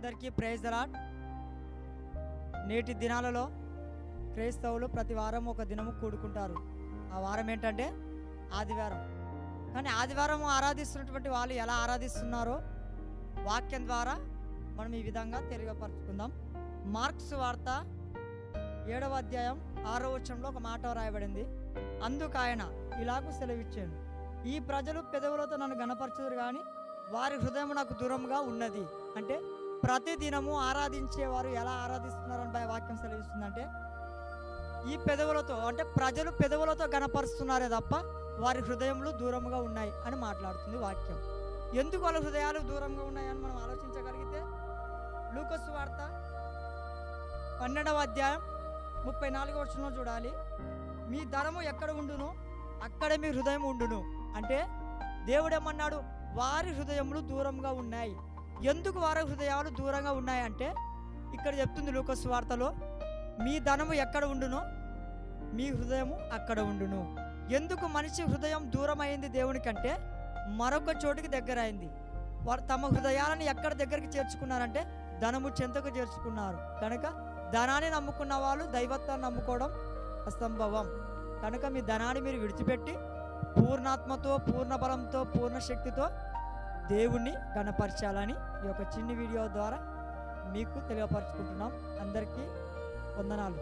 అందరికీ praise the lord. నేటి దినాలలో క్రైస్తవులు ప్రతి వారం ఒక దినము కూడుకుంటారు. ఆ వారం ఏంటంటే ఆదివారం. కానీ ఆదివారం ఆరాధిస్తున్నటువంటి వాళ్ళు ఎలా ఆరాధిస్తున్నారో వాక్యం ద్వారా మనం ఈ విధంగా తెలియపరచుకుందాం. మార్క్స్ వార్త 7వ అధ్యాయం 6వ వచనంలో ఒక మాట రాయబడింది. అందుకు ఆయన ఇలాగూ సెలవిచ్చాను, ఈ ప్రజలు పెదవులతో నన్ను గణపరచుదురు కానీ వారి హృదయం నాకు దూరంగా ఉన్నది. అంటే ప్రతి దినము ఆరాధించేవారు ఎలా ఆరాధిస్తున్నారని వాక్యం సెలవిస్తుందంటే ఈ పెదవులతో, అంటే ప్రజలు పెదవులతో గణపరుస్తున్నారే తప్ప వారి హృదయములు దూరంగా ఉన్నాయి అని మాట్లాడుతుంది వాక్యం. ఎందుకు వాళ్ళ హృదయాలు దూరంగా ఉన్నాయని మనం ఆలోచించగలిగితే లూకా సువార్త 12వ అధ్యాయం 34వ వచనంలో చూడాలి. మీ ధనము ఎక్కడ ఉండునో అక్కడే మీ హృదయం ఉండును. అంటే దేవుడేమన్నాడు? వారి హృదయములు దూరంగా ఉన్నాయి. ఎందుకు వారి హృదయాలు దూరంగా ఉన్నాయంటే ఇక్కడ చెప్తుంది లూకా సువార్తలో, మీ ధనము ఎక్కడ ఉండునో మీ హృదయము అక్కడ ఉండును. ఎందుకు మనిషి హృదయం దూరం అయింది దేవునికంటే మరొక చోటుకి దగ్గర అయింది. వారు తమ హృదయాలను ఎక్కడ దగ్గరికి చేర్చుకున్నారంటే ధనము చెంతకు చేర్చుకున్నారు. కనుక ధనాన్ని నమ్ముకున్న వాళ్ళు దైవత్వాన్ని నమ్ముకోవడం అసంభవం. కనుక మీ ధనాన్ని మీరు విడిచిపెట్టి పూర్ణాత్మతో, పూర్ణ బలంతో, పూర్ణ శక్తితో దేవుణ్ణి గణపరచాలని ఈ యొక్క చిన్న వీడియో ద్వారా మీకు తెలియపరచుకుంటున్నాం. అందరికీ వందనాలు.